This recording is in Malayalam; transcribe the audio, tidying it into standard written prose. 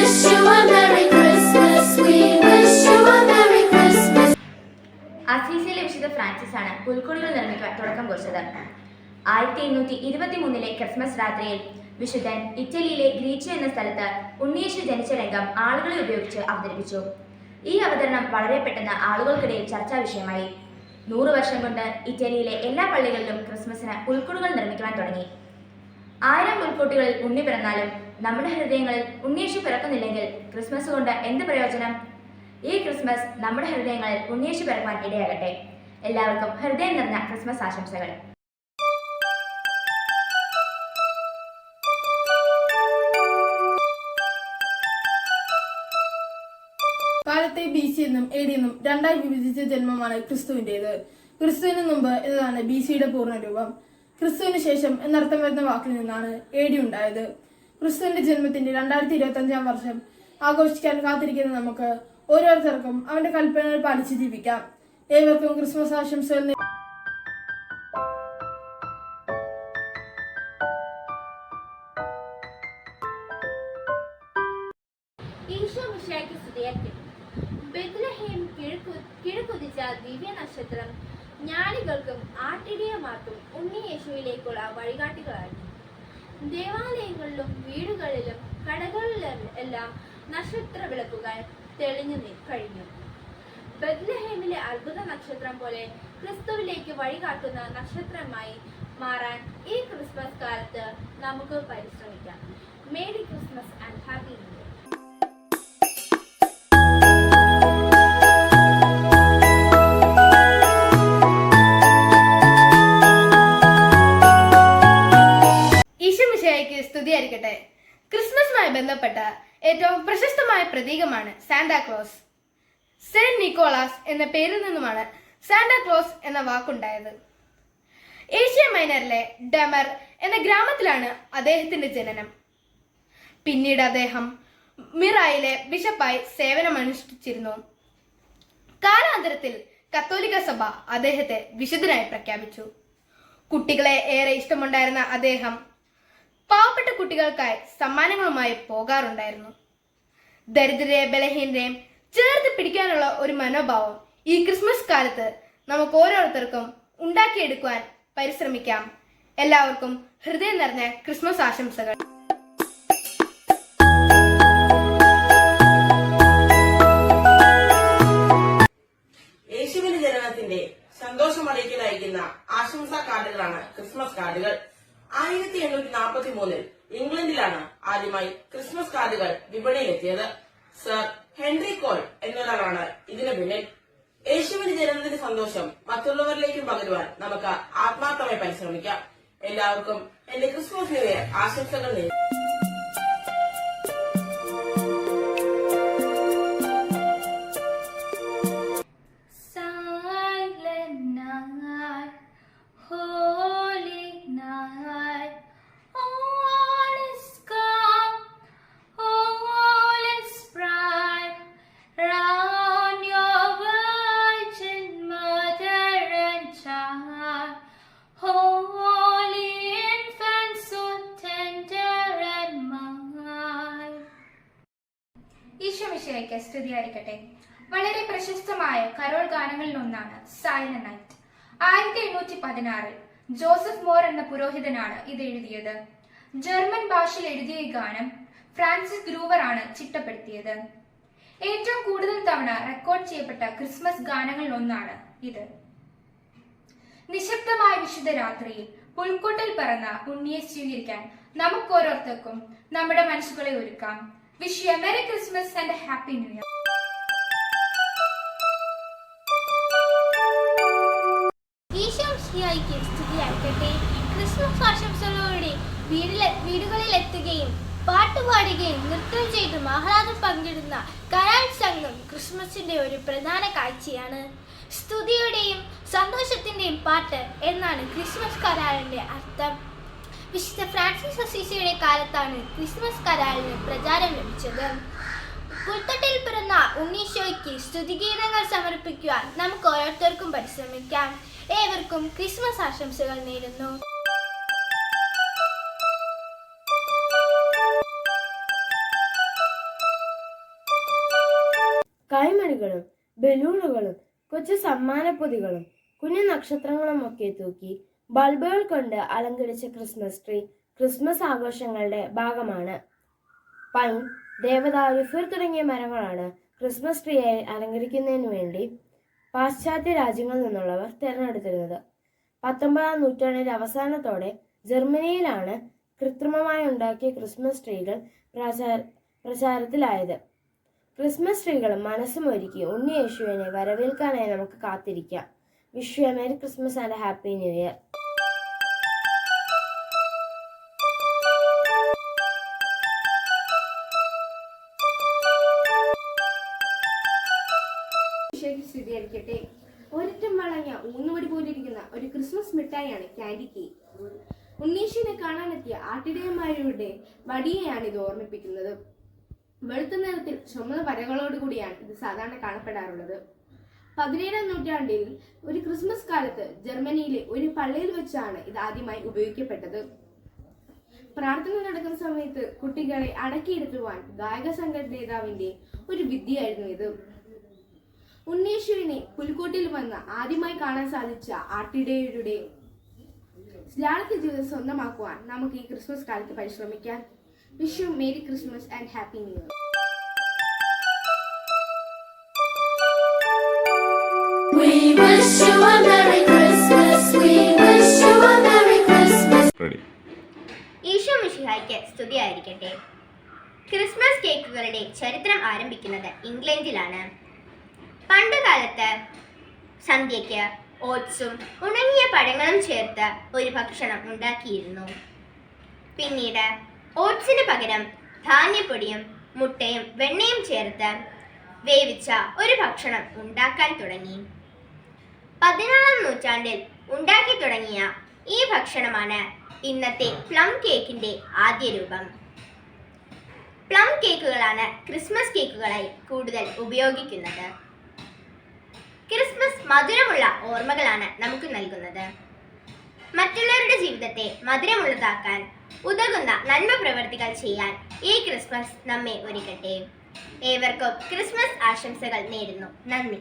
wish you a Merry Christmas. We wish you a Merry Christmas. അസീസിയിലെ വിശുദ്ധ ഫ്രാൻസിസ് ആണ് പുൽക്കൂടുകൾ നിർമ്മിക്കാൻ തുടക്കം കുറിച്ചത്. 1823 ക്രിസ്മസ് രാത്രിയിൽ വിശുദ്ധൻ ഇറ്റലിയിലെ ഗ്രീച്ചി എന്ന സ്ഥലത്ത് ഉണ്ണിയേശു ജനിച്ച രംഗം ആളുകളെ ഉപയോഗിച്ച് അവതരിപ്പിച്ചു. ഈ അവതരണം വളരെ പെട്ടെന്ന് ആളുകൾക്കിടയിൽ ചർച്ചാ വിഷയമായി. 100 വർഷം കൊണ്ട് ഇറ്റലിയിലെ എല്ലാ പള്ളികളിലും ക്രിസ്മസിന് പുൽക്കൂടുകൾ നിർമ്മിക്കുവാൻ തുടങ്ങി. 1000 പുൽക്കൂട്ടുകളിൽ ഉണ്ണി പിറന്നാലും നമ്മുടെ ഹൃദയങ്ങളിൽ ഉണ്ണിയേശു പിറക്കുന്നില്ലെങ്കിൽ ക്രിസ്മസ് കൊണ്ട് എന്ത് പ്രയോജനം? ഈ ക്രിസ്മസ് നമ്മുടെ ഹൃദയങ്ങളിൽ ഉണ്ണിയേശു പിറക്കാൻ ഇടയാകട്ടെ. എല്ലാവർക്കും ഹൃദയം നിറഞ്ഞ ക്രിസ്മസ് ആശംസകൾ. കാലത്തെ BC എന്നും AD എന്നും രണ്ടായി വിഭജിച്ച ജന്മമാണ് ക്രിസ്തുവിൻ്റെത്. ക്രിസ്തുവിന് മുമ്പ് എന്നതാണ് BCയുടെ പൂർണ്ണരൂപം. ക്രിസ്തുവിന് ശേഷം എന്നർത്ഥം വരുന്ന വാക്കിൽ നിന്നാണ് AD ഉണ്ടായത്. ക്രിസ്തുവിന്റെ ജന്മത്തിന്റെ 2025 വർഷം ആഘോഷിക്കാൻ കാത്തിരിക്കുന്ന നമുക്ക് ഓരോരുത്തർക്കും അവന്റെ കൽപ്പനകൾ പാലിച്ച് ജീവിക്കാം. ഏവർക്കും ക്രിസ്മസ് ആശംസകൾ. ബെത്ലഹേം കിഴക്കുതിച്ച ദിവ്യ നക്ഷത്രം ജ്ഞാനികൾക്കും ആട്ടിടയമാർക്കും ഉണ്ണിയേശുവിലേക്കുള്ള വഴികാട്ടികളായിരുന്നു. ദേവാലയങ്ങളിലും വീടുകളിലും കടകളിലും എല്ലാം നക്ഷത്ര വിളക്കുകൾ തെളിഞ്ഞു കഴിഞ്ഞു. ബെത്ലഹേമിലെ അത്ഭുത നക്ഷത്രം പോലെ ക്രിസ്തുവിലേക്ക് വഴികാട്ടുന്ന നക്ഷത്രമായി മാറാൻ ഈ ക്രിസ്മസ് കാലത്ത് നമുക്ക് പരിശ്രമിക്കാം. Merry Christmas and happy new year. സ്തുതിയായിരിക്കട്ടെ. ക്രിസ്മസുമായി ബന്ധപ്പെട്ട ഏറ്റവും പ്രശസ്തമായ പ്രതീകമാണ് സാന്താക്ലോസ്. സെന്റ് നിക്കോളാസ് എന്ന പേരിൽ നിന്നുമാണ് സാന്താക്ലോസ് എന്ന വാക്കുണ്ടായത്. ഏഷ്യ മൈനറിലെ ഡെമർ എന്ന ഗ്രാമത്തിലാണ് അദ്ദേഹത്തിന്റെ ജനനം. പിന്നീട് അദ്ദേഹം മിറായിലെ ബിഷപ്പായി സേവനമനുഷ്ഠിച്ചിരുന്നു. കാലാന്തരത്തിൽ കത്തോലിക്ക സഭ അദ്ദേഹത്തെ വിശുദ്ധനായി പ്രഖ്യാപിച്ചു. കുട്ടികളെ ഏറെ ഇഷ്ടമുണ്ടായിരുന്ന അദ്ദേഹം പാവപ്പെട്ട കുട്ടികൾക്കായി സമ്മാനങ്ങളുമായി പോകാറുണ്ടായിരുന്നു. ദരിദ്രരെയും ബലഹീനരെയും ചേർത്ത് പിടിക്കാനുള്ള ഒരു മനോഭാവം ഈ ക്രിസ്മസ് കാലത്ത് നമുക്ക് ഓരോരുത്തർക്കും ഉണ്ടാക്കിയെടുക്കുവാൻ പരിശ്രമിക്കാം. എല്ലാവർക്കും ഹൃദയം നിറഞ്ഞ ക്രിസ്മസ് ആശംസകൾ. യേശുവിന്റെ ജനനത്തിന്റെ സന്തോഷം അറിയിക്കലയക്കുന്ന ആശംസാ കാർഡുകളാണ് ക്രിസ്മസ് കാർഡുകൾ. 1843 ഇംഗ്ലണ്ടിലാണ് ആദ്യമായി ക്രിസ്മസ് കാർഡുകൾ വിപണിയിലെത്തിയത്. സർ ഹെൻറി കോൾ എന്നൊരാളാണ് ഇതിനു പിന്നിൽ. യേശുവിന്റെ ജനനത്തിന്റെ സന്തോഷം മറ്റുള്ളവരിലേക്കും പകരുവാൻ നമുക്ക് ആത്മാർത്ഥമായി പരിശ്രമിക്കാം. എല്ലാവർക്കും എന്റെ ക്രിസ്മസ് ന്യൂ ഇയർ ആശംസകൾ നേരുന്നു. സ്തുതിയായിരിക്കട്ടെ. വളരെ പ്രശസ്തമായ കരോൾ ഗാനങ്ങളിൽ ഒന്നാണ് സൈലന്റ് നൈറ്റ്. 1816 ജോസഫ് മോർ എന്ന പുരോഹിതനാണ് ഇത് എഴുതിയത്. ജർമ്മൻ ഭാഷയിൽ എഴുതിയ ഈ ഗാനം ഫ്രാൻസിസ് ഗ്രൂവർ ആണ് ചിട്ടപ്പെടുത്തിയത്. ഏറ്റവും കൂടുതൽ തവണ റെക്കോർഡ് ചെയ്യപ്പെട്ട ക്രിസ്മസ് ഗാനങ്ങളിൽ ഒന്നാണ് ഇത്. നിശബ്ദമായ വിശുദ്ധ രാത്രിയിൽ പുൽക്കൂട്ടിൽ പറന്ന ഉണ്ണിയെ സ്വീകരിക്കാൻ നമുക്ക് ഓരോരുത്തർക്കും നമ്മുടെ മനസ്സുകളെ ഒരുക്കാം. Wish you a Merry Christmas and a Happy New Year. ഈശോമിശിഹായ്ക്ക് സ്തുതിയായിരിക്കട്ടെ. ക്രിസ്മസ് ആശംസകളോടെ വീടുകളിൽ എത്തുകയും പാട്ടുപാടുകയും നൃത്തം ചെയ്തും ആഹ്ലാദം പങ്കിടുന്ന കരോൾ സംഘം ക്രിസ്മസിന്റെ ഒരു പ്രധാന കാഴ്ചയാണ്. സ്തുതിയുടെയും സന്തോഷത്തിന്റെയും പാട്ട് എന്നാണ് ക്രിസ്മസ് കരോളിന്റെ അർത്ഥം. വിശുദ്ധ ഫ്രാൻസിസ് അസീസിയുടെ കാലത്താണ് ക്രിസ്മസ് കരോളിന് പ്രചാരം ലഭിച്ചത്. പുൽത്തൊട്ടിൽ പിറന്ന ഉണ്ണീശോയ്ക്ക് സ്തുതിഗീതങ്ങൾ സമർപ്പിക്കുവാൻ നമുക്ക് ഓരോരുത്തർക്കും പരിശ്രമിക്കാം. ഏവർക്കും ക്രിസ്മസ് ആശംസകൾ നേരുന്നു. മിഠായികളും ബലൂണുകളും കൊച്ചു സമ്മാനപ്പൊതികളും കുഞ്ഞു നക്ഷത്രങ്ങളും ഒക്കെ തൂക്കി ബൾബുകൾ കൊണ്ട് അലങ്കരിച്ച ക്രിസ്മസ് ട്രീ ക്രിസ്മസ് ആഘോഷങ്ങളുടെ ഭാഗമാണ്. പൈൻ, ദേവദാരു, ഫിർ തുടങ്ങിയ മരങ്ങളാണ് ക്രിസ്മസ് ട്രീയായി അലങ്കരിക്കുന്നതിന് വേണ്ടി പാശ്ചാത്യ രാജ്യങ്ങളിൽ നിന്നുള്ളവർ തിരഞ്ഞെടുത്തിരുന്നത്. 19-ാം നൂറ്റാണ്ടിന്റെ അവസാനത്തോടെ ജർമ്മനിയിലാണ് കൃത്രിമമായി ഉണ്ടാക്കിയ ക്രിസ്മസ് ട്രീകൾ പ്രചാരത്തിലായത്. ക്രിസ്മസ് ട്രീകളും മനസ്സും ഒരുക്കി ഉണ്ണിയേശുവിനെ വരവേൽക്കാനായി നമുക്ക് കാത്തിരിക്കാം. Wish you a merry Christmas and happy new year. സ്ഥിരീകരിക്കട്ടെ. ഒരറ്റം വളഞ്ഞ ഊന്നുവടി പോലിരിക്കുന്ന ഒരു ക്രിസ്മസ് മിഠായിയാണ് ക്യാൻഡി കേക്ക്. ഉണ്ണീശുവിനെ കാണാനെത്തിയ ആട്ടിടയന്മാരുടെ വടിയെയാണ് ഇത് ഓർമ്മിപ്പിക്കുന്നത്. വെളുത്ത നിറത്തിൽ ചുമന്ന വരകളോടുകൂടിയാണ് ഇത് സാധാരണ കാണപ്പെടാറുള്ളത്. 17-ാം നൂറ്റാണ്ടിൽ ഒരു ക്രിസ്മസ് കാലത്ത് ജർമ്മനിയിലെ ഒരു പള്ളിയിൽ വെച്ചാണ് ഇത് ആദ്യമായി ഉപയോഗിക്കപ്പെട്ടത്. പ്രാർത്ഥന നടക്കുന്ന സമയത്ത് കുട്ടികളെ അടക്കിയിരുത്തുവാൻ ഗായക സംഘ നേതാവിന്റെ ഒരു വിദ്യയായിരുന്നു ഇത്. ഉണ്ണീശുവിനെ പുൽക്കൂട്ടിൽ വന്ന് ആദ്യമായി കാണാൻ സാധിച്ച ആട്ടിടയരുടെ ലാളിത്യ ജീവിതം സ്വന്തമാക്കുവാൻ നമുക്ക് ഈ ക്രിസ്മസ് കാലത്ത് പരിശ്രമിക്കാം. Wish you merry Christmas and happy new year. We wish you a Merry Christmas. We wish you a Merry Christmas. Isho മിശിഹായ്ക്ക് സ്തുതിയായിരിക്കട്ടെ. ക്രിസ്മസ് കേക്കുകളുടെ ചരിത്രം ആരംഭിക്കുന്നത് ഇംഗ്ലണ്ടിലാണ്. പണ്ടുകാലത്ത് സന്ധ്യയ്ക്ക് ഓട്സും ഉണങ്ങിയ പഴങ്ങളും ചേർത്ത് ഒരു ഭക്ഷണം ഉണ്ടാക്കിയിരുന്നു. പിന്നീട് ഓട്സിന് പകരം ധാന്യപ്പൊടിയും മുട്ടയും വെണ്ണയും ചേർത്ത് വേവിച്ച ഒരു ഭക്ഷണം ഉണ്ടാക്കാൻ തുടങ്ങി. 14-ാം നൂറ്റാണ്ടിൽ ഉണ്ടാക്കി തുടങ്ങിയ ഈ ഭക്ഷണമാണ് ഇന്നത്തെ പ്ലം കേക്കിന്റെ ആദ്യ രൂപം. പ്ലം കേക്കുകളാണ് ക്രിസ്മസ് കേക്കുകളായി കൂടുതൽ ഉപയോഗിക്കുന്നത്. ക്രിസ്മസ് മധുരമുള്ള ഓർമ്മകളാണ് നമുക്ക് നൽകുന്നത്. മറ്റുള്ളവരുടെ ജീവിതത്തെ മധുരമുള്ളതാക്കാൻ ഉതകുന്ന നന്മ പ്രവർത്തികൾ ചെയ്യാൻ ഈ ക്രിസ്മസ് നമ്മെ ഒരുക്കട്ടെ. ഏവർക്കും ക്രിസ്മസ് ആശംസകൾ നേരുന്നു. നന്ദി.